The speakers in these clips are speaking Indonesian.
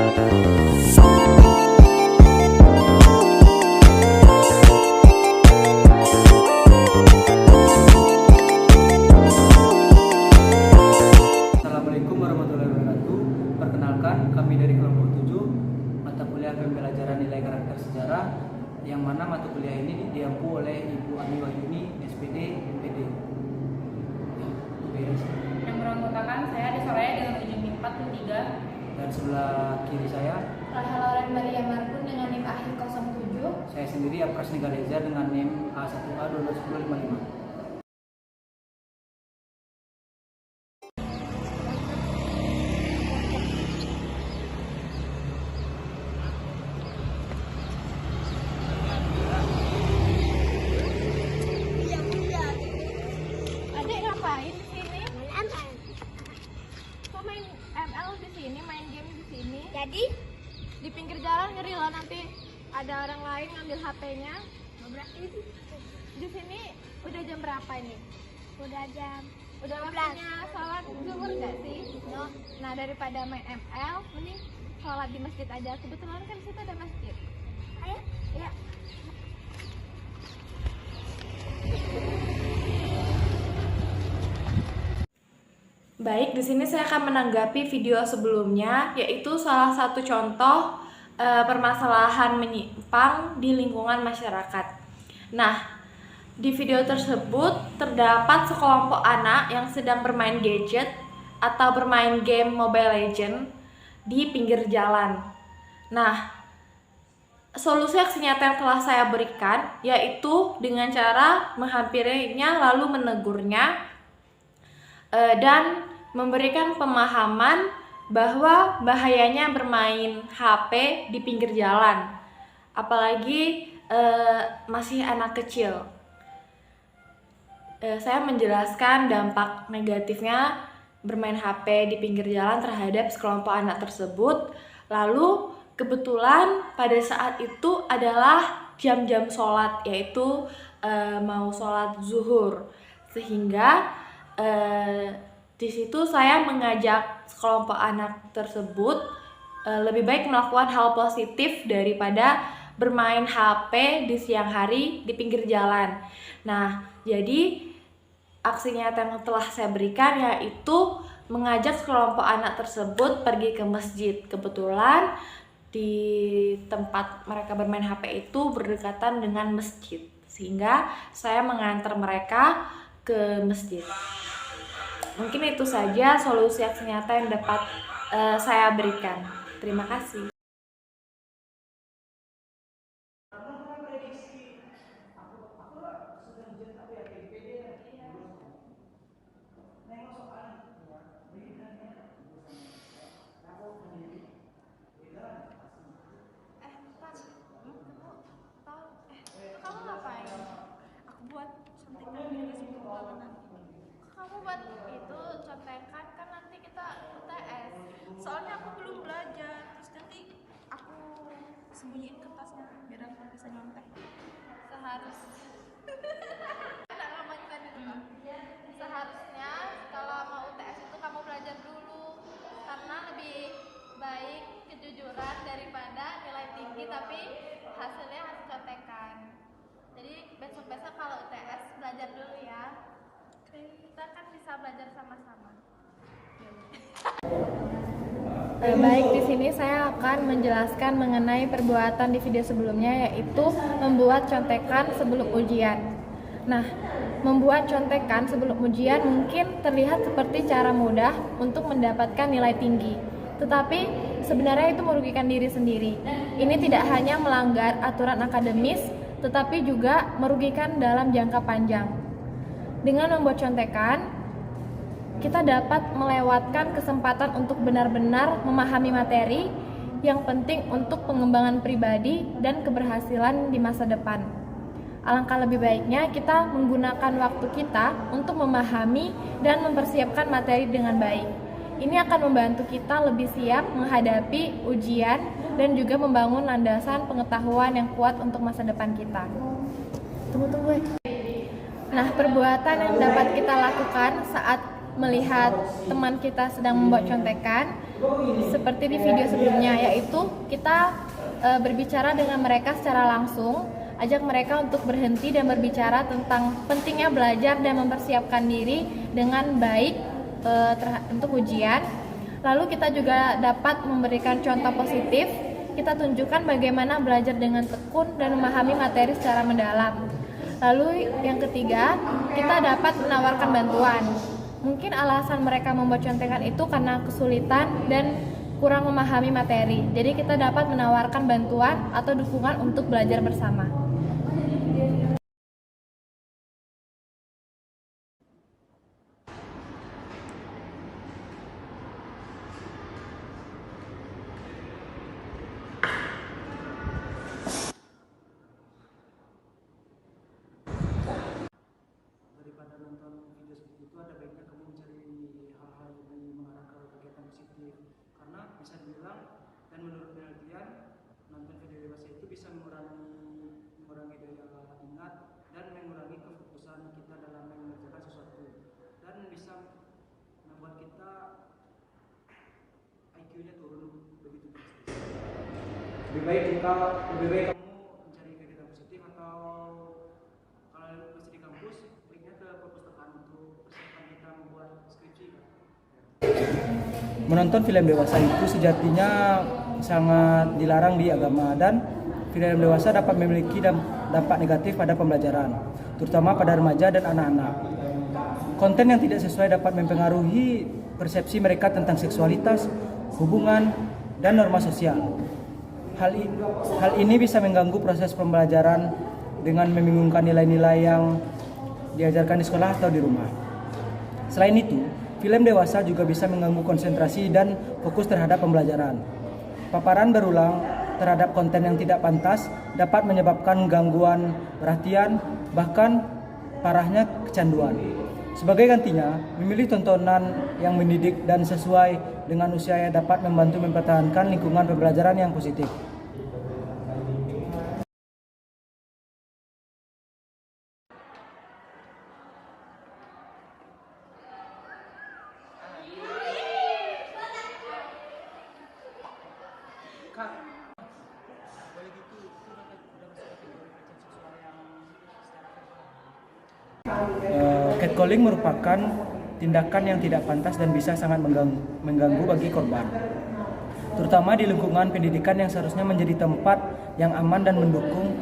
Assalamualaikum warahmatullahi wabarakatuh. Perkenalkan, kami dari kelompok 7 mata kuliah pembelajaran nilai karakter sejarah, yang mana mata kuliah ini diampu oleh Ibu Ani Wahyuni, SPD, MPD. Yang beranggotakan saya di Soraya dengan ujung NIM 43. Dan sebelah kiri saya Rahel Maria Margun dengan NIM akhir 07. saya sendiri Apras Nigaleza dengan NIM A1A 121055. Adik ngapain di sini? Main ML. Kok main ML di sini, main game di sini? Jadi di pinggir jalan ngeri loh, nanti ada orang lain ngambil HP-nya. Di sini udah jam berapa ini? Udah waktunya sholat zuhur nggak sih? No. Nah, daripada main ML, mending sholat di masjid aja. Kebetulan kan di situ ada masjid. Ayo. Iya. Baik, di sini saya akan menanggapi video sebelumnya, yaitu salah satu contoh permasalahan menyimpang di lingkungan masyarakat. Nah, di video tersebut terdapat sekelompok anak yang sedang bermain gadget atau bermain game Mobile Legends di pinggir jalan. Nah, solusi aksi nyata yang telah saya berikan yaitu dengan cara menghampirinya lalu menegurnya dan memberikan pemahaman bahwa bahayanya bermain HP di pinggir jalan, apalagi masih anak kecil. Saya menjelaskan dampak negatifnya bermain HP di pinggir jalan terhadap sekelompok anak tersebut. Lalu kebetulan pada saat itu adalah jam-jam sholat, yaitu mau sholat zuhur, sehingga di situ saya mengajak sekelompok anak tersebut lebih baik melakukan hal positif daripada bermain HP di siang hari di pinggir jalan. Nah, jadi aksi nyata yang telah saya berikan yaitu mengajak sekelompok anak tersebut pergi ke masjid. Kebetulan di tempat mereka bermain HP itu berdekatan dengan masjid, sehingga saya mengantar mereka ke masjid. Mungkin itu saja solusi aksi nyata yang dapat saya berikan. Terima kasih. Kamu ngapain? Aku buat contekan biar sebelum bangun nanti. Kamu buat itu contekan kan nanti kita UTS. Soalnya aku belum belajar, terus nanti aku sembunyiin kertasnya biar aku bisa nyontek. Seharusnya kalau mau UTS itu kamu belajar dulu, karena lebih baik kejujuran daripada nilai tinggi tapi hasilnya hasil contekan. Jadi besok-besok kalau UTS belajar dulu ya. Kita kan bisa belajar sama-sama. Baik, di sini saya akan menjelaskan mengenai perbuatan di video sebelumnya, yaitu membuat contekan sebelum ujian. Nah, membuat contekan sebelum ujian mungkin terlihat seperti cara mudah untuk mendapatkan nilai tinggi, tetapi sebenarnya itu merugikan diri sendiri. Ini tidak hanya melanggar aturan akademis, tetapi juga merugikan dalam jangka panjang. Dengan membuat contekan, kita dapat melewatkan kesempatan untuk benar-benar memahami materi yang penting untuk pengembangan pribadi dan keberhasilan di masa depan. Alangkah lebih baiknya kita menggunakan waktu kita untuk memahami dan mempersiapkan materi dengan baik. Ini akan membantu kita lebih siap menghadapi ujian dan juga membangun landasan pengetahuan yang kuat untuk masa depan kita. Tunggu. Nah, perbuatan yang dapat kita lakukan saat melihat teman kita sedang membuat contekan, seperti di video sebelumnya, yaitu kita berbicara dengan mereka secara langsung, ajak mereka untuk berhenti dan berbicara tentang pentingnya belajar dan mempersiapkan diri dengan baik untuk ujian. Lalu kita juga dapat memberikan contoh positif, kita tunjukkan bagaimana belajar dengan tekun dan memahami materi secara mendalam. Lalu yang ketiga, kita dapat menawarkan bantuan. Mungkin alasan mereka membuat contekan itu karena kesulitan dan kurang memahami materi. Jadi kita dapat menawarkan bantuan atau dukungan untuk belajar bersama. Daripada nonton video seperti itu, ada baiknya kamu mencari hal-hal yang lebih mengarah ke kegiatan positif, karena bisa dibilang dan menurut penelitian, nonton video dewasa itu bisa mengurangi daya ingat dan mengurangi kefokusan kita dalam mengerjakan sesuatu, dan bisa membuat kita IQ-nya turun begitu drastis. Lebih baik kamu mencari kegiatan positif, atau kalau masih di kampus baiknya ke perpustakaan untuk persiapan kita membuat skripsi. Menonton film dewasa itu sejatinya sangat dilarang di agama, dan film dewasa dapat memiliki dampak negatif pada pembelajaran, terutama pada remaja dan anak-anak. Konten yang tidak sesuai dapat mempengaruhi persepsi mereka tentang seksualitas, hubungan, dan norma sosial. Hal ini bisa mengganggu proses pembelajaran dengan membingungkan nilai-nilai yang diajarkan di sekolah atau di rumah. Selain itu, film dewasa juga bisa mengganggu konsentrasi dan fokus terhadap pembelajaran. Paparan berulang terhadap konten yang tidak pantas dapat menyebabkan gangguan perhatian, bahkan parahnya kecanduan. Sebagai gantinya, memilih tontonan yang mendidik dan sesuai dengan usia dapat membantu mempertahankan lingkungan pembelajaran yang positif. Catcalling merupakan tindakan yang tidak pantas dan bisa sangat mengganggu bagi korban, terutama di lingkungan pendidikan yang seharusnya menjadi tempat yang aman dan mendukung.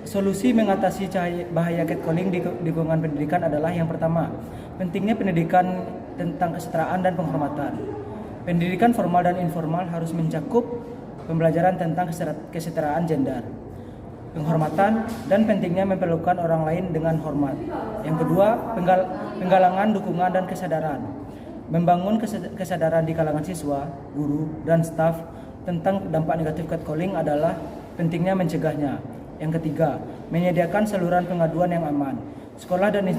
Solusi mengatasi bahaya catcalling di lingkungan pendidikan adalah yang pertama, pentingnya pendidikan tentang kesetaraan dan penghormatan. Pendidikan formal dan informal harus mencakup pembelajaran tentang kesetaraan gender, penghormatan, dan pentingnya memperlakukan orang lain dengan hormat. Yang kedua, penggalangan dukungan dan kesadaran. Membangun kesadaran di kalangan siswa, guru, dan staf tentang dampak negatif catcalling adalah pentingnya mencegahnya. Yang ketiga, menyediakan saluran pengaduan yang aman. Sekolah dan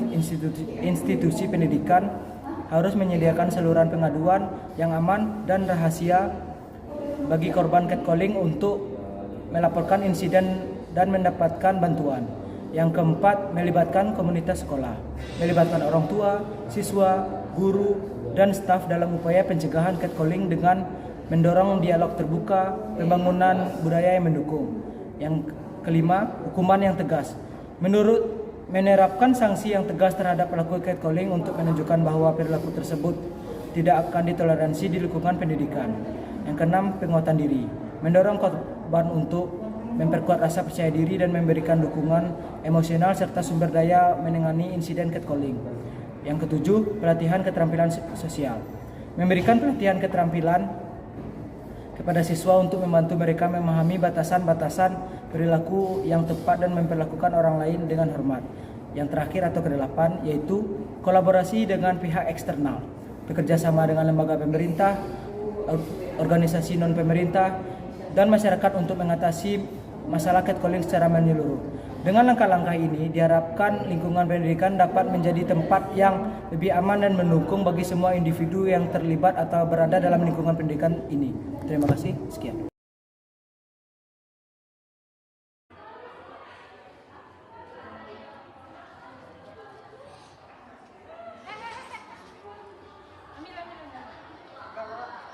institusi pendidikan harus menyediakan saluran pengaduan yang aman dan rahasia bagi korban catcalling untuk melaporkan insiden dan mendapatkan bantuan. Yang keempat, melibatkan komunitas sekolah, melibatkan orang tua, siswa, guru, dan staf dalam upaya pencegahan catcalling dengan mendorong dialog terbuka, pembangunan budaya yang mendukung. Yang kelima, hukuman yang tegas. Menerapkan sanksi yang tegas terhadap pelaku catcalling untuk menunjukkan bahwa perilaku tersebut tidak akan ditoleransi di lingkungan pendidikan. Yang keenam, penguatan diri. Mendorong korban untuk memperkuat rasa percaya diri dan memberikan dukungan emosional serta sumber daya menangani insiden catcalling. Yang ketujuh, pelatihan keterampilan sosial. Memberikan pelatihan keterampilan kepada siswa untuk membantu mereka memahami batasan-batasan perilaku yang tepat dan memperlakukan orang lain dengan hormat. Yang terakhir atau kedelapan yaitu kolaborasi dengan pihak eksternal, bekerja sama dengan lembaga pemerintah, organisasi non-pemerintah, dan masyarakat untuk mengatasi masalah catcalling secara menyeluruh. Dengan langkah-langkah ini diharapkan lingkungan pendidikan dapat menjadi tempat yang lebih aman dan mendukung bagi semua individu yang terlibat atau berada dalam lingkungan pendidikan ini. Terima kasih. Sekian. Ambil.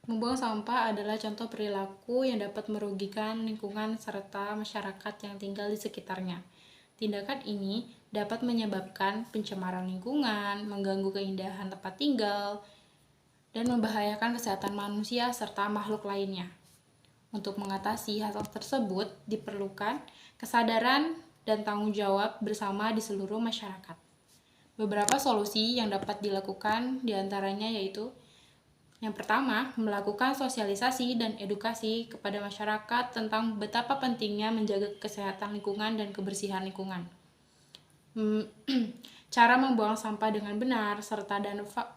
Membuang sampah adalah contoh perilaku yang dapat merugikan lingkungan serta masyarakat yang tinggal di sekitarnya. Tindakan ini dapat menyebabkan pencemaran lingkungan, mengganggu keindahan tempat tinggal, dan membahayakan kesehatan manusia serta makhluk lainnya. Untuk mengatasi hal tersebut, diperlukan kesadaran dan tanggung jawab bersama di seluruh masyarakat. Beberapa solusi yang dapat dilakukan diantaranya yaitu yang pertama, melakukan sosialisasi dan edukasi kepada masyarakat tentang betapa pentingnya menjaga kesehatan lingkungan dan kebersihan lingkungan. Cara membuang sampah dengan benar, serta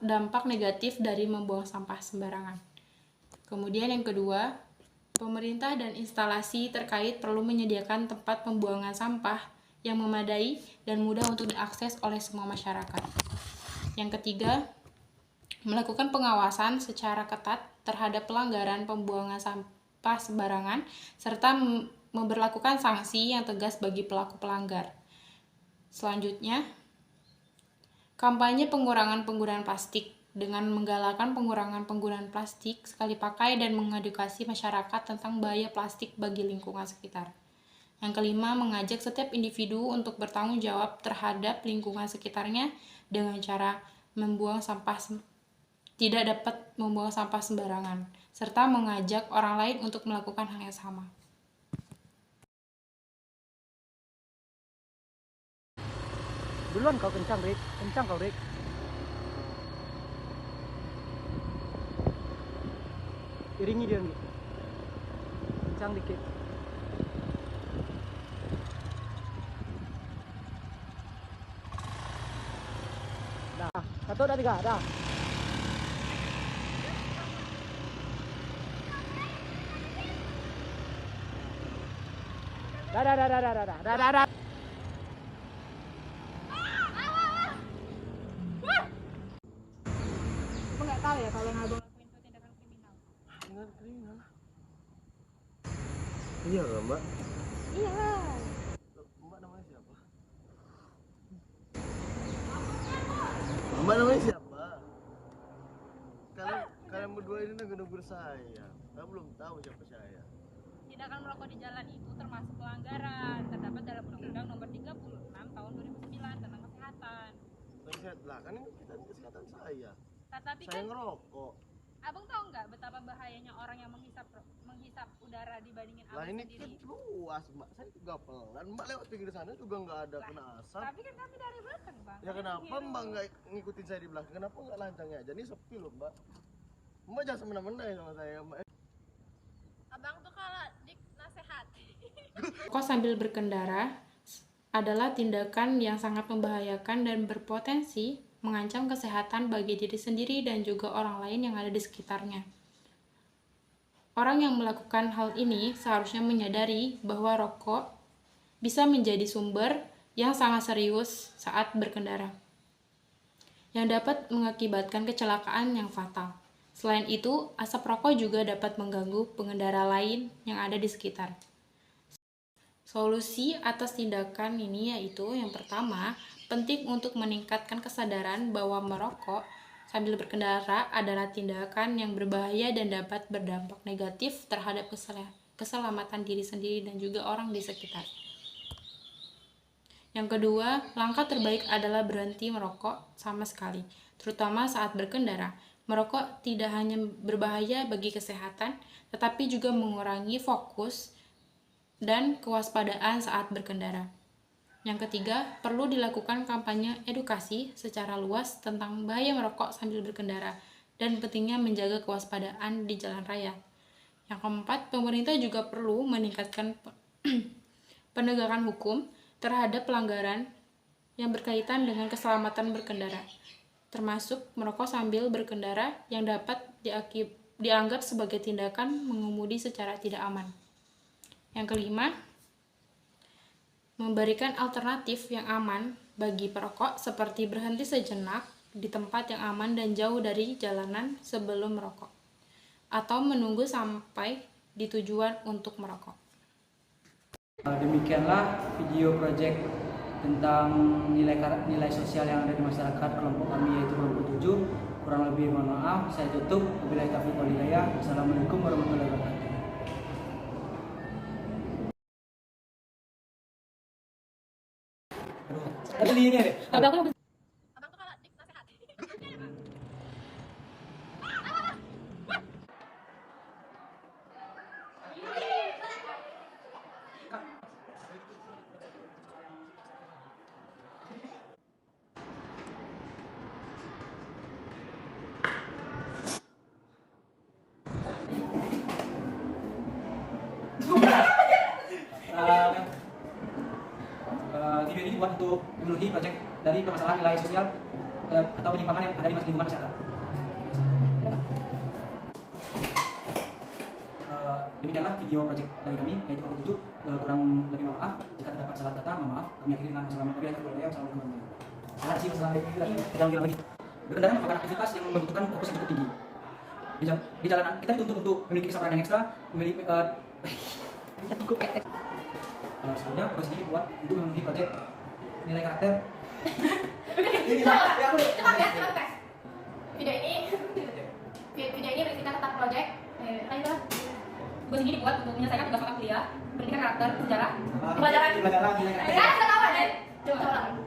dampak negatif dari membuang sampah sembarangan. Kemudian yang kedua, pemerintah dan instalasi terkait perlu menyediakan tempat pembuangan sampah yang memadai dan mudah untuk diakses oleh semua masyarakat. Yang ketiga, melakukan pengawasan secara ketat terhadap pelanggaran pembuangan sampah sembarangan, serta memberlakukan sanksi yang tegas bagi pelaku pelanggar. Selanjutnya, kampanye pengurangan penggunaan plastik dengan menggalakkan pengurangan penggunaan plastik sekali pakai dan mengedukasi masyarakat tentang bahaya plastik bagi lingkungan sekitar. Yang kelima, mengajak setiap individu untuk bertanggung jawab terhadap lingkungan sekitarnya dengan cara tidak dapat membuang sampah sembarangan, serta mengajak orang lain untuk melakukan hal yang sama. Duluan kau kencang, Rik. Kencang kau, Rik. Iringi dia, Rik. Kencang dikit. Dah, 1, 2, 3, dah. Dah. Aku nggak tahu ya kalau ngabang lakuin itu tindakan kriminal. Tindakan kriminal? Iya nggak, Mbak? Iya. Mbak namanya siapa? Mbak namanya siapa? Kalian berdua ini negur saya. Saya belum tahu siapa saya. Tindakan merokok di jalan itu termasuk pelanggaran, terdapat dalam Undang-Undang Nomor 36 Tahun 2009 tentang kesehatan. Lah kan ini kesehatan saya. Tapi Saya kan ngerokok. Abang tahu nggak betapa bahayanya orang yang menghisap udara dibandingin Lah abang ini sendiri? kan luas, Mbak. Saya juga pelan. Mbak lewat pinggir sana juga nggak ada kena asap. Tapi kan kami dari belakang, Bang. Ya kenapa Mbak nggak ngikutin saya di belakang? Kenapa nggak lancangnya aja? Ini sepi loh, Mbak. Mbak jangan semena-mena ya sama saya, Mbak. Abang tuh kalau dinasehati. Merokok sambil berkendara adalah tindakan yang sangat membahayakan dan berpotensi mengancam kesehatan bagi diri sendiri dan juga orang lain yang ada di sekitarnya. Orang yang melakukan hal ini seharusnya menyadari bahwa rokok bisa menjadi sumber yang sangat serius saat berkendara, yang dapat mengakibatkan kecelakaan yang fatal. Selain itu, asap rokok juga dapat mengganggu pengendara lain yang ada di sekitar. Solusi atas tindakan ini yaitu yang pertama, penting untuk meningkatkan kesadaran bahwa merokok sambil berkendara adalah tindakan yang berbahaya dan dapat berdampak negatif terhadap keselamatan diri sendiri dan juga orang di sekitar. Yang kedua, langkah terbaik adalah berhenti merokok sama sekali, terutama saat berkendara. Merokok tidak hanya berbahaya bagi kesehatan, tetapi juga mengurangi fokus dan kewaspadaan saat berkendara. Yang ketiga, perlu dilakukan kampanye edukasi secara luas tentang bahaya merokok sambil berkendara dan pentingnya menjaga kewaspadaan di jalan raya. Yang keempat, pemerintah juga perlu meningkatkan penegakan hukum terhadap pelanggaran yang berkaitan dengan keselamatan berkendara, termasuk merokok sambil berkendara yang dapat dianggap sebagai tindakan mengemudi secara tidak aman. Yang kelima, memberikan alternatif yang aman bagi perokok seperti berhenti sejenak di tempat yang aman dan jauh dari jalanan sebelum merokok, atau menunggu sampai di tujuan untuk merokok. Demikianlah video project tentang nilai sosial yang ada di masyarakat kelompok kami yaitu kelompok 7. Kurang lebih mohon maaf, saya tutup. Wabillahi taufiq wal hidayah. Assalamualaikum warahmatullahi wabarakatuh. Aduh, ini deh. Abang tuh kalau nasehat. Video ini dibuat untuk memenuhi proyek dari permasalahan nilai sosial atau penyimpangan yang ada di lingkungan masyarakat. Demikianlah video proyek dari kami, yaitu kelompok 7. Kurang lebih mohon maaf jika terdapat salah kata, mohon maaf. Kami akhiri dengan assalamualaikum warahmatullahi wabarakatuh. Terima kasih. Wassalamualaikum lagi. Berkendara merupakan aktivitas yang membutuhkan fokus yang cukup tinggi. Di jalanan kita dituntut untuk memiliki kesabaran yang ekstra, memiliki sebelumnya proses ini dibuat untuk memenuhi proyek nilai karakter. Cepat ya, cepat tes. Video ini berisikan tentang proyek. Lanjutlah. Tugas ini dibuat untuk menyelesaikan tugas mata kuliah pendidikan karakter sejarah. Pelajaran nilai karakter. Ya, sudah tahu deh. Coba ulang.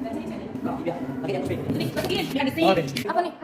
Dari sini. Iya, lagi yang Ini, biar di sini. Oke. Apa nih?